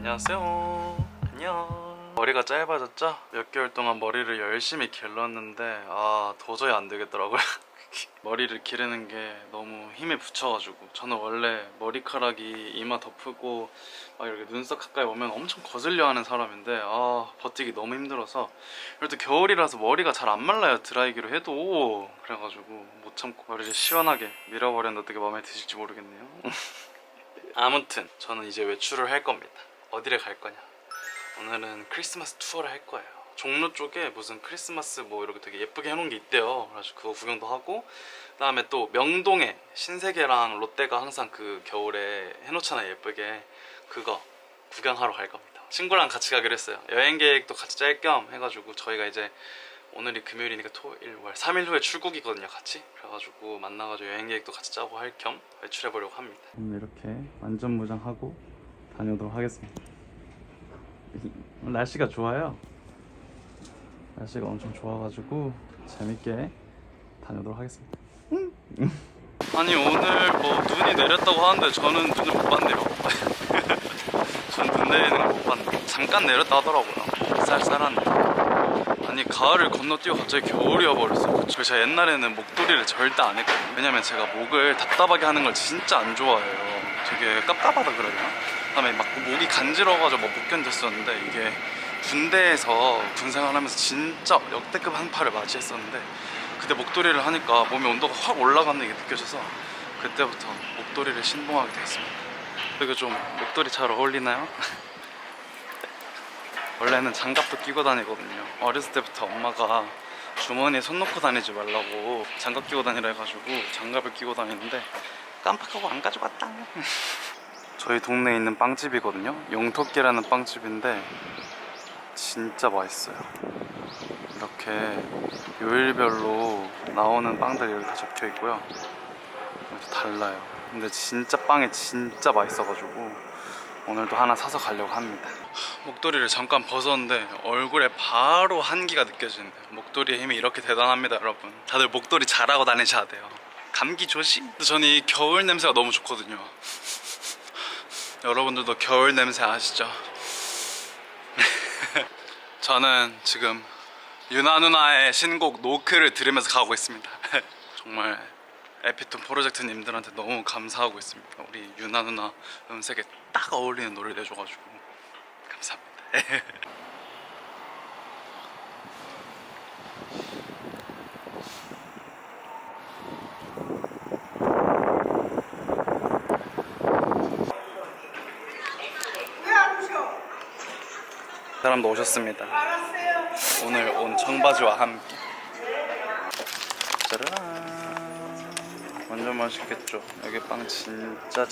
안녕하세요. 안녕. 머리가 짧아졌죠? 몇 개월 동안 머리를 열심히 길렀는데 도저히 안 되겠더라고요. 머리를 기르는 게 너무 힘에 부쳐가지고, 저는 원래 머리카락이 이마 덮고 막 이렇게 눈썹 가까이 오면 엄청 거슬려 하는 사람인데 버티기 너무 힘들어서. 그리고 또 겨울이라서 머리가 잘 안 말라요, 드라이기로 해도. 그래가지고 못 참고 머리를 시원하게 밀어버렸는데 어떻게 마음에 드실지 모르겠네요. 아무튼 저는 이제 외출을 할 겁니다. 어디를 갈 거냐, 오늘은 크리스마스 투어를 할 거예요. 종로 쪽에 무슨 크리스마스 뭐 이렇게 되게 예쁘게 해놓은 게 있대요. 그래서 그거 구경도 하고, 그 다음에 또 명동에 신세계랑 롯데가 항상 그 겨울에 해놓잖아요, 예쁘게. 그거 구경하러 갈 겁니다. 친구랑 같이 가기로 했어요. 여행 계획도 같이 짤 겸 해가지고, 저희가 이제 오늘이 금요일이니까 토일, 월 3일 후에 출국이거든요, 같이. 그래가지고 만나가지고 여행 계획도 같이 짜고 할 겸 외출해보려고 합니다. 오늘 이렇게 완전무장하고 다녀오도록 하겠습니다. 날씨가 좋아요. 날씨가 엄청 좋아가지고 재밌게 다녀오도록 하겠습니다. 아니, 오늘 뭐 눈이 내렸다고 하는데 저는 눈을 못 봤네요. 전 눈 내리는 걸 못 봤네. 잠깐 내렸다 하더라고요. 쌀쌀한데. 아니, 가을을 건너뛰고 갑자기 겨울이 와버렸어요. 제가 옛날에는 목도리를 절대 안 했거든요. 왜냐면 제가 목을 답답하게 하는 걸 진짜 안 좋아해요. 되게 깝깝하다 그래야 되나? 그다음에 막 목이 간지러워가지고 못 견뎠었는데, 이게 군대에서 군생활하면서 진짜 역대급 한파를 맞이했었는데, 그때 목도리를 하니까 몸의 온도가 확 올라가는 게 느껴져서 그때부터 목도리를 신봉하게 되었습니다. 이거 좀 목도리 잘 어울리나요? 원래는 장갑도 끼고 다니거든요. 어렸을 때부터 엄마가 주머니에 손 넣고 다니지 말라고 장갑 끼고 다니라 해가지고 장갑을 끼고 다니는데 깜빡하고 안 가져갔다. 저희 동네에 있는 빵집이거든요. 영토끼라는 빵집인데 진짜 맛있어요. 이렇게 요일별로 나오는 빵들이 여기 다 적혀 있고요. 달라요. 근데 진짜 빵이 진짜 맛있어가지고 오늘도 하나 사서 가려고 합니다. 목도리를 잠깐 벗었는데 얼굴에 바로 한기가 느껴지는데, 목도리의 힘이 이렇게 대단합니다, 여러분. 다들 목도리 잘하고 다니셔야 돼요. 감기 조심. 근데 저는 이 겨울 냄새가 너무 좋거든요. 여러분들도 겨울 냄새 아시죠? 저는 지금 유나 누나의 신곡 노크를 들으면서 가고 있습니다. 정말 에피톤 프로젝트님들한테 너무 감사하고 있습니다. 우리 유나 누나 음색에 딱 어울리는 노래를 내줘가지고 감사합니다. 사람도 오셨습니다. 오늘 온 청바지와 함께. 짜라란. 완전 맛있겠죠? 여기 빵 진짜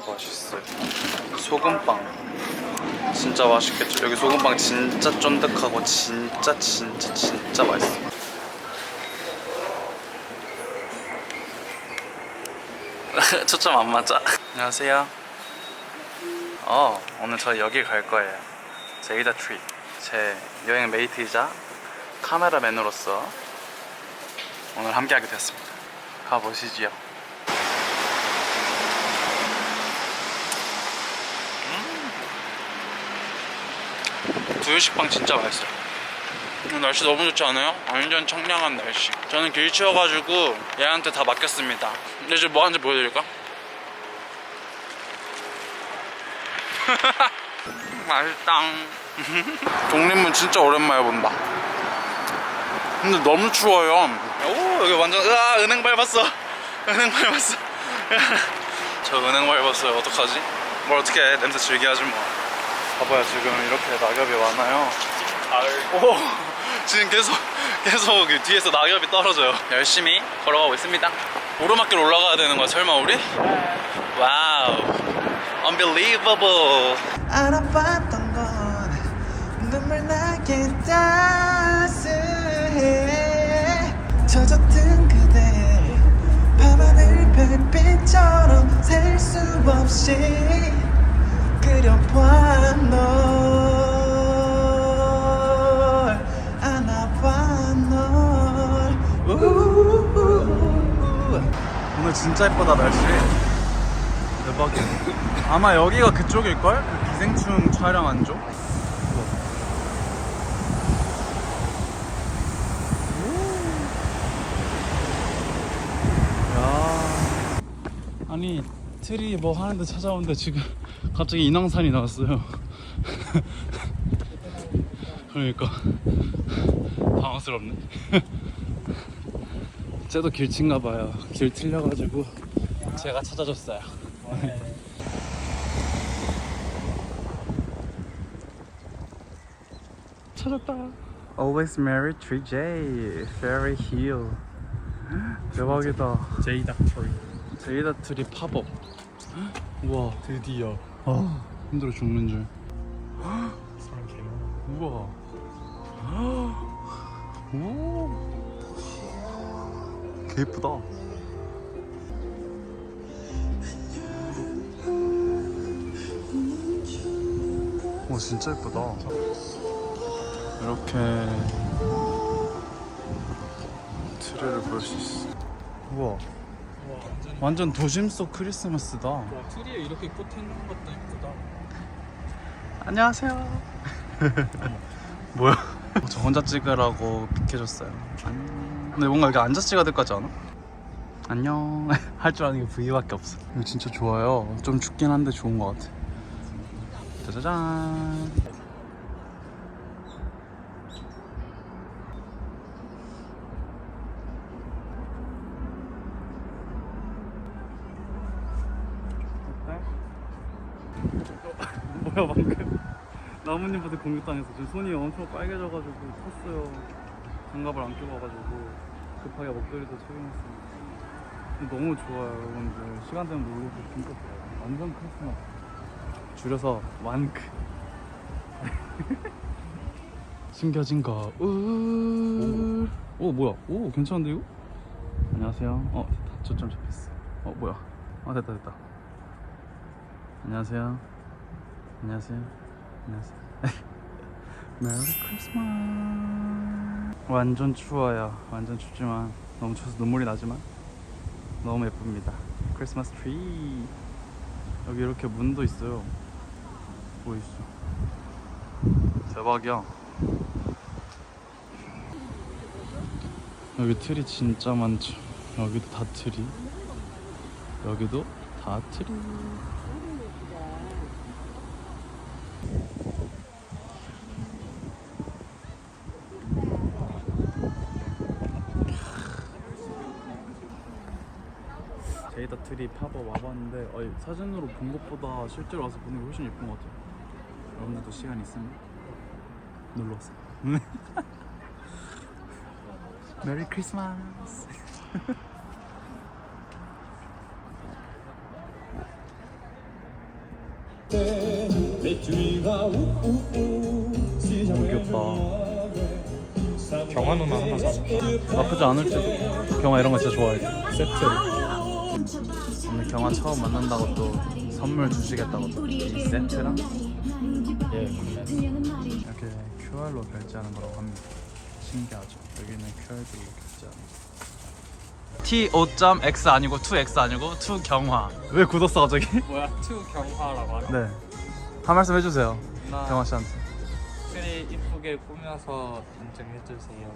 맛있어요. 소금빵 진짜 맛있겠죠? 여기 소금빵 진짜 쫀득하고 진짜 맛있어요. 초점 안 맞아? 안녕하세요. 오늘 저 여기 갈 거예요. 제이다 트리. 제 여행 메이트이자 카메라맨으로서 오늘 함께하게 되었습니다. 가보시지요. 두유식빵 진짜 맛있어요. 날씨 너무 좋지 않아요? 완전 청량한 날씨. 저는 길 치워가지고 얘한테 다 맡겼습니다. 근데 지금 뭐 하는지 보여드릴까? 맛있다. 독립문 진짜 오랜만에 본다. 근데 너무 추워요. 오, 여기 완전 은행 밟았어. 은행 밟았어. 저 은행 밟았어요. 어떡하지? 뭘 어떻게 해. 냄새 즐겨 하지 뭐. 봐봐요, 지금 이렇게 낙엽이 많아요. 오, 지금 계속 뒤에서 낙엽이 떨어져요. 열심히 걸어가고 있습니다. 오르막길 올라가야 되는 거야, 설마 우리? 와우, unbelievable. 알아봤던 건 눈물 나게 따스해. 젖었던 그대 밤하늘 별빛처럼 셀 수 없이 그려봐. 널 안아봐. 널. 오늘 진짜 예쁘다, 날씨. 대박이야. 아마 여기가 그쪽일걸? 기생충 촬영 안 줘? 야. 아니 트리 뭐 하는데 찾아오는데 지금 갑자기 인왕산이 나왔어요. 그러니까 당황스럽네. 쟤도 길친가봐요. 길 틀려가지고 제가 찾아줬어요. 찾았다. Always married 3J Fairy Hill. 대박이다. 제이닥 트리. 제이다 트리 팝업. 우와 드디어. 아 힘들어 죽는 줄. 사람 개 많아. 우와. 오. 개 이쁘다. 오 진짜 이쁘다. 이렇게 트리를 볼 수 있어. 우와. 와 완전 도심 속 크리스마스다. 와 트리에 이렇게 꽃 있는 것도 이쁘다. 안녕하세요. 뭐야? 저 혼자 찍으라고 픽해줬어요. 안녕. 근데 뭔가 여기 앉아서 찍어야 될 것 같지 않아? 안녕. 할 줄 아는 게 V밖에 없어. 이거 진짜 좋아요. 좀 춥긴 한데 좋은 것 같아. 짜자잔. 뭐야 방금 나뭇잎한테 공격당했어. 지금 손이 엄청 빨개져가지고 탔어요. 장갑을 안 끼고 와가지고 급하게 목도리도 착용했습니다. 너무 좋아요 여러분들. 시간 되면 놀러 오세요. 진짜 좋아요. 완전 크리스마스. 줄여서 완크. 숨겨진 거. 오 뭐야? 오 괜찮은데 이거? 안녕하세요. 됐다. 초점 잡혔어. 뭐야? 됐다. 안녕하세요. 안녕하세요. 안녕하세요. 메리 크리스마스. 완전 추워요. 완전 춥지만 너무 추워서 눈물이 나지만 너무 예쁩니다. 크리스마스 트리. 여기 이렇게 문도 있어요. 뭐 있어? 대박이야. 여기 트리 진짜 많죠. 여기도 다 트리. 여기도 다 트리. 제이다 트리 팝업 와봤는데 사진으로 본 것보다 실제로 와서 보는 게 훨씬 예쁜 것 같아요. 여러분들도 시간 있으면 놀러오세요. 메리 크리스마스. 너무 귀엽다. 경화 누나 하나 사. 나쁘지 않을지도. 경아 이런 거 진짜 좋아해. 세트로. 오늘 경아 처음 만난다고 또 선물 주시겠다고 이 세트랑 예. 이렇게 QR로 결제하는 거라고 합니다. 신기하죠. 여기는 QR로 결제하는 거. T5.X 아니고 2X 아니고 2경화. 왜 굳었어 갑자기? 뭐야? 투 경화라고 하나? 네. 한 말씀 해주세요. 나 경화 씨한테. 트리 이쁘게 꾸며서 인증해주세요.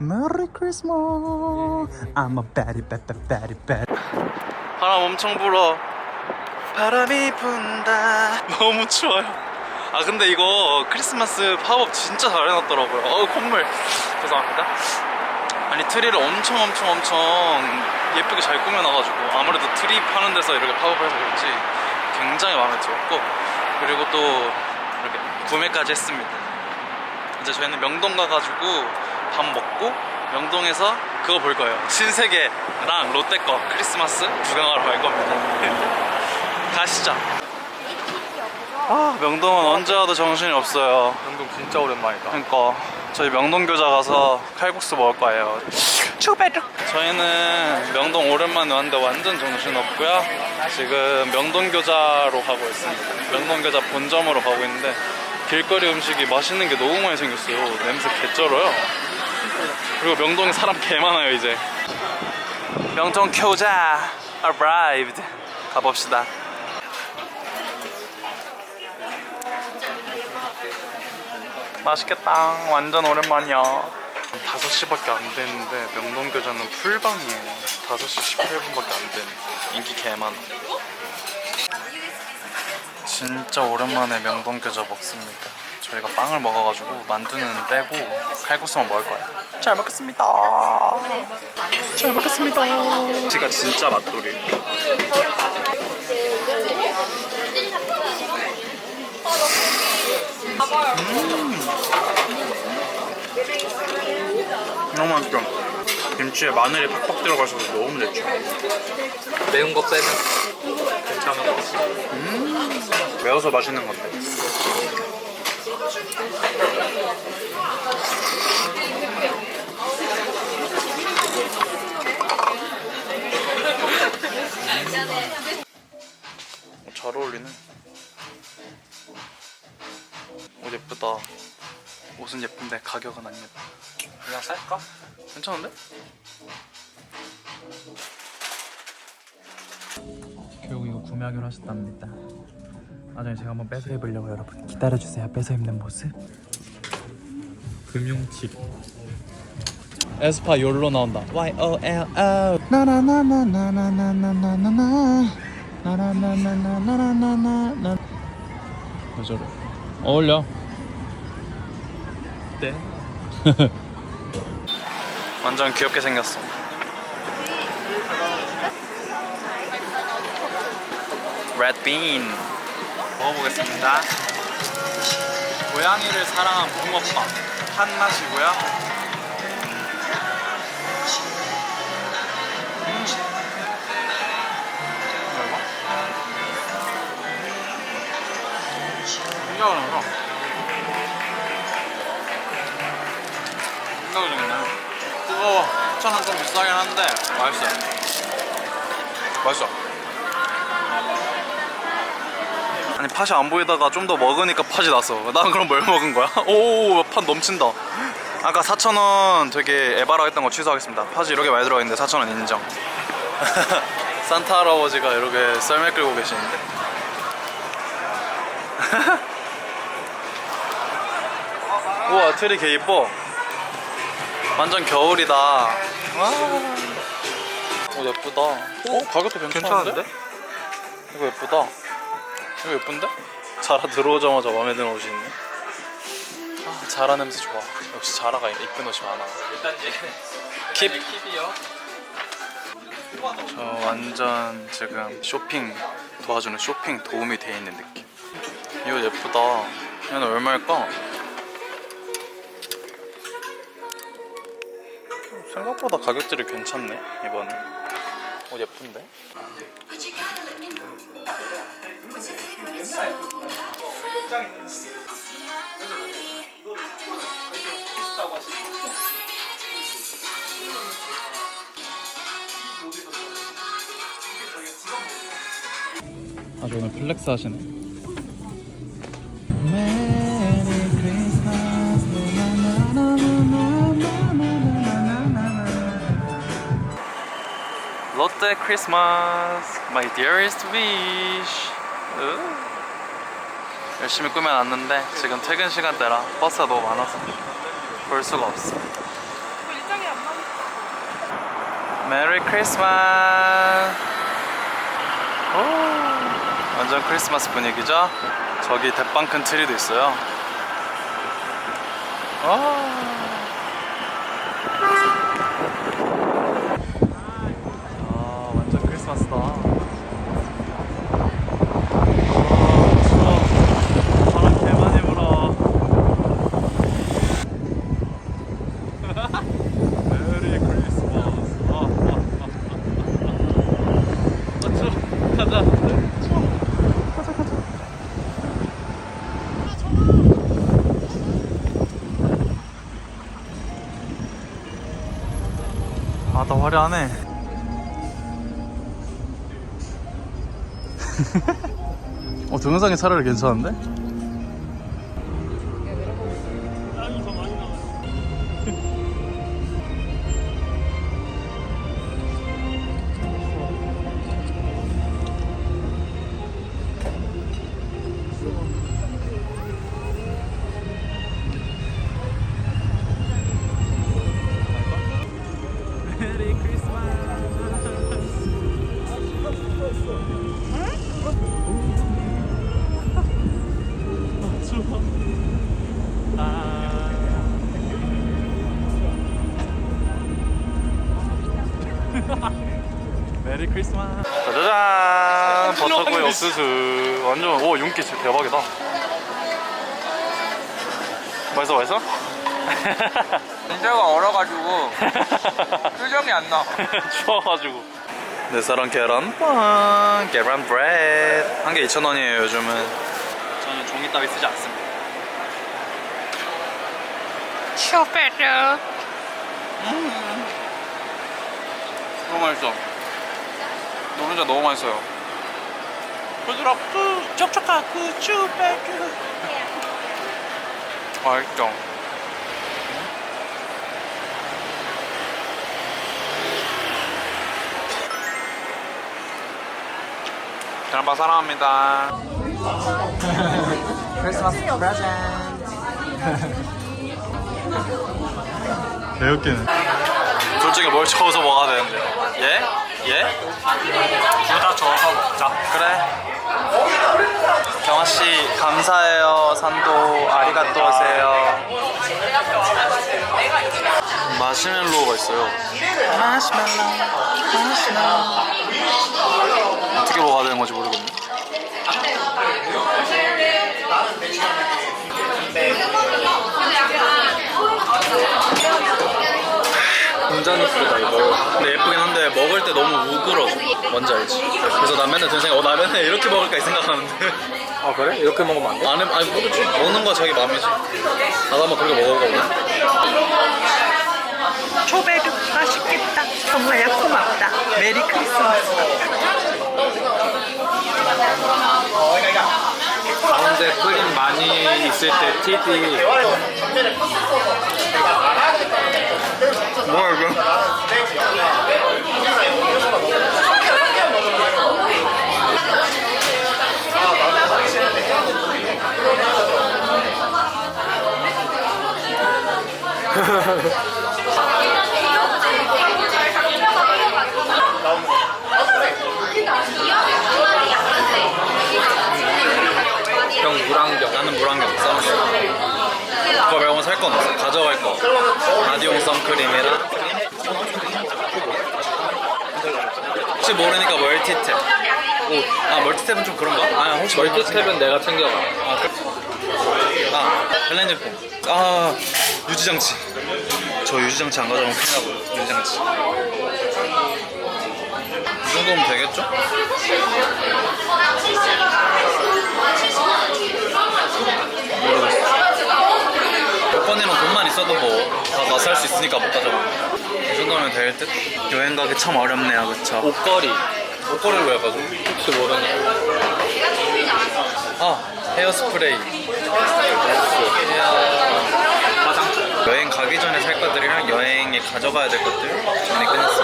Merry Christmas. I'm a baddie, baddie, baddie, baddie. 바람 엄청 불어. 바람이 분다. 너무 추워요. 근데 이거 크리스마스 팝업 진짜 잘 해놨더라고요. 콧물. 죄송합니다. 아니 트리를 엄청 예쁘게 잘 꾸며놔가지고 아무래도 트리 파는 데서 이렇게 팝업해서 그런지 굉장히 마음에 들었고, 그리고 또 이렇게 구매까지 했습니다. 이제 저희는 명동 가가지고 밥 먹고 명동에서 그거 볼 거예요. 신세계랑 롯데 거 크리스마스 구경하러 갈 겁니다. 가시죠. 명동은 언제 와도 정신이 없어요. 명동 진짜 오랜만이다. 그러니까 저희 명동 교자 가서 칼국수 먹을 거예요. 추베르. 저희는 명동 오랜만에 왔는데 완전 정신 없고요. 지금 명동 교자로 가고 있습니다. 명동 교자 본점으로 가고 있는데 길거리 음식이 맛있는 게 너무 많이 생겼어요. 냄새 개쩔어요. 그리고 명동에 사람 개 많아요 이제. 명동 교자 arrived. 가봅시다. 맛있겠다. 완전 오랜만이야. 5시밖에 안 됐는데 명동교자는 풀방이에요. 5시 18분밖에 안 되네. 인기 개많아. 진짜 오랜만에 명동교자 먹습니다. 저희가 빵을 먹어가지고 만두는 빼고 칼국수만 먹을 거예요. 잘 먹겠습니다. 잘 먹겠습니다. 지가 진짜 맛돌이. 너무 맛있죠? 김치에 마늘이 팍팍 들어가서 너무 좋죠. 매운 거 빼면 괜찮아. 매워서 맛있는 건데. 잘 어울리네. 옷 예쁘다. 옷은 예쁜데 가격은 안 예뻐. 그냥 살까? 괜찮은데? 결국 이거 구매하기로 하셨답니다. 나중에 제가 한번 빼서 입으려고. 여러분 기다려주세요. 빼서 입는 모습. 금융칩. 에스파 욜로 나온다. YOLO 나나나나나나나나나나 나나나나나나나나나. 왜 저래? 어울려. 네. 완전 귀엽게 생겼어. 레드빈 먹어보겠습니다. 고양이를 사랑한 붕어빵 한 맛이고요. 생각을 해봐. 생각을 정했네. 뜨거워. 1,000원 좀 비싸긴 한데 맛있어요. 맛있어. 아니 팥이 안 보이다가 좀 더 먹으니까 팥이 났어. 난 그럼 뭘 먹은 거야? 오, 팥 넘친다. 아까 4,000원 되게 에바라 했던 거 취소하겠습니다. 팥이 이렇게 많이 들어가 있는데 4,000원 인정. 산타 할아버지가 이렇게 썰매 끌고 계시는데. 우와, 트리 개 이뻐. 완전 겨울이다. 와. 오, 예쁘다. 가격도 괜찮은데? 이거 예쁘다. 이거 예쁜데? 자라 들어오자마자 마음에 드는 옷이 있네. 아, 자라 냄새 좋아. 역시 자라가 이쁜 옷이 많아. 일단 이제 킵이요. 저 완전 지금 쇼핑 도와주는 쇼핑 도움이 돼 있는 느낌. 이거 예쁘다. 얘는 얼마일까? 생각보다 가격들이 괜찮네 이번에. 옷 예쁜데? 아주 오늘 플렉스 하시네. 롯데 크리스마스, my dearest wish. 열심히 꾸며놨는데 지금 퇴근 시간대라 버스가 너무 많아서 볼 수가 없어. 메리 크리스마스. 오, 완전 크리스마스 분위기죠? 저기 대빵 큰 트리도 있어요. 완전 크리스마스다. 추워. 바람 개 많이 불어. 메리 크리스마스. 추워. 가자. 추워. 가자. 바다 화려하네. 동영상이 차라리 괜찮은데? 메리 크리스마스. 짜자잔. 버터구이 옥수수. 완전 오 윤기 진짜 대박이다. 맛있어 맛있어? 인자가 얼어가지고 표정이 안 나. 추워가지고. 내 사랑 계란빵, 계란 브레드. 한 개 2,000원이에요 요즘은. 저는 종이 따위 쓰지 않습니다. 슈베르. 너무 맛있어. 노른자 너무 맛있어요. 부드럽고 촉촉하고 슈베르. 맛있죠. 계란빵 사랑합니다. 크리스마스 프레젠트. 개웃기네. 둘 중에 뭘 저어서 먹어야 되는데. 예? 예? 둘 다 저어서 먹자. 그래. 경아씨 감사해요. 산도 아리가또 하세요. 마시멜로우가 있어요. 마시멜로우. 어떻게 먹어야 되는 건지 모르겠네. 완전 이쁘다 이거. 근데 예쁘긴 한데 먹을 때 너무 우그러져. 뭔지 알지? 그래서 난 맨날 드는 생각 나 맨날 이렇게 먹을까 이 생각하는데. 아 그래? 이렇게 먹으면 안 돼? 아니 모르지. 먹는 거 자기 마음이지. 나도 한번 그렇게 먹어보거든. 초베르 맛있겠다. 정말 고맙다. 메리 크리스마스. 가운데 크림 많이 있을 때 팁이 뭐야 이거? 형 물안경. 나는 물안경 써놨어. 그거 말고 살 건 없어. 가져갈 거. 라디용 선크림이랑 혹시 모르니까 멀티탭. 아 멀티탭은 좀 그런가? 아 혹시 멀티탭은 내가 챙겨가. 벨렌제품. 아 유지장치. 저 유지장치 안 가져가면 큰일 나고요. 유지장치. 이 정도면 되겠죠? 모르겠어. 몇 번이랑 돈만 있어도 뭐 다 맛살 수 있으니까 못 가져가. 이 정도면 될 듯? 여행 가기 참 어렵네요, 그쵸? 옷걸이. 옷걸이를 왜 가져? 혹시 모르니까. 아 헤어스프레이. 화장품. 여행 가기 전에 살 것들이랑 여행에 가져가야 될 것들 정리 끝났어.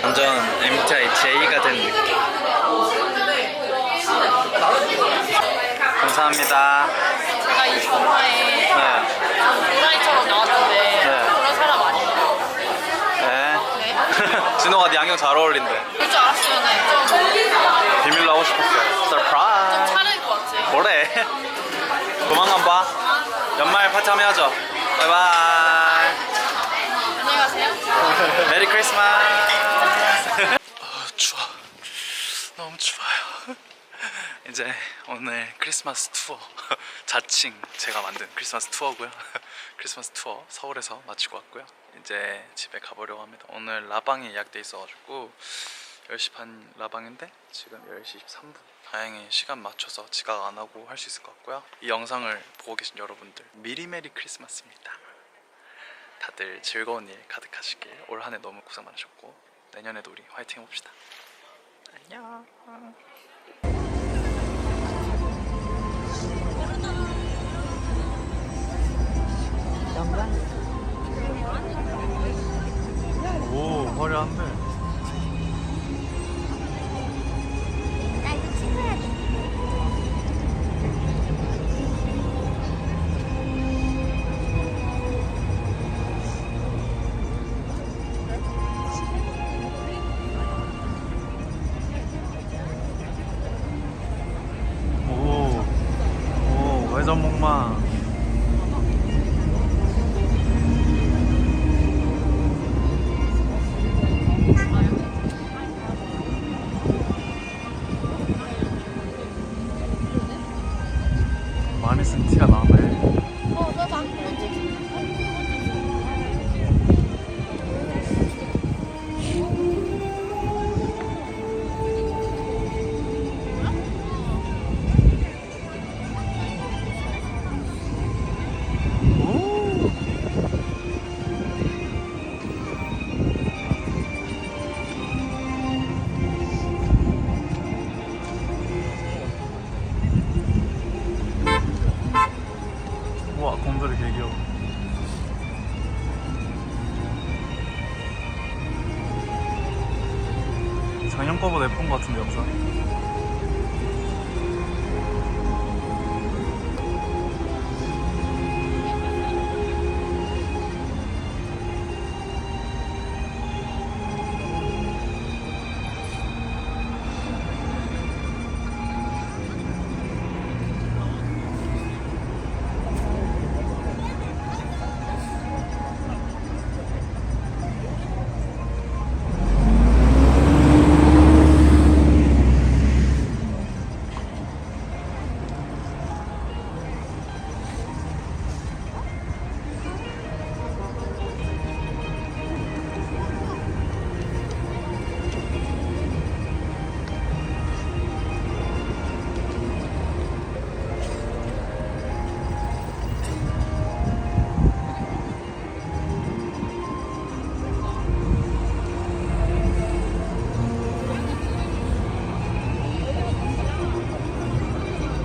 완전 MBTI J가 된 느낌. 감사합니다. 제가 이 전화에 네. 도라이처럼 나왔는데 네. 그런 사람 아니에요? 네. 네? 진호가 네 안경 잘 어울린대. 그럴 줄 알았으면 좀 비밀로 하고 싶었어요. 서프라이즈. 차릴 것 같지? 뭐래? 조만간 봐. 연말 파티 한번 해야죠. 바이바이. 안녕히 가세요. 메리 크리스마스. 추워. 너무 추워요. 이제 오늘 크리스마스 투어 자칭 제가 만든 크리스마스 투어고요. 크리스마스 투어 서울에서 마치고 왔고요. 이제 집에 가보려고 합니다. 오늘 라방이 예약돼 있어가지고 10시 반 라방인데 지금 10시 23분. 다행히 시간 맞춰서 지각 안 하고 할 수 있을 것 같고요. 이 영상을 보고 계신 여러분들 미리 메리 크리스마스입니다. 다들 즐거운 일 가득하시길. 올 한 해 너무 고생 많으셨고 내년에도 우리 화이팅 해봅시다. 안녕. 오 화려한데. 나 이거 찍어야 돼. 오 회전목마. 작년 거보다 예쁜 것 같은데 영상.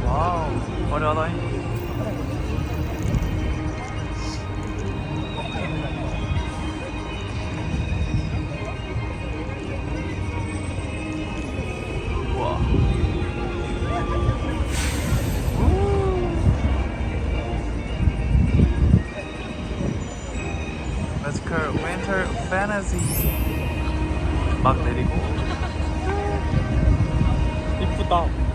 와우, 화려하다잉. 우와. Magical Winter Fantasy. 막 내리고. 이쁘다.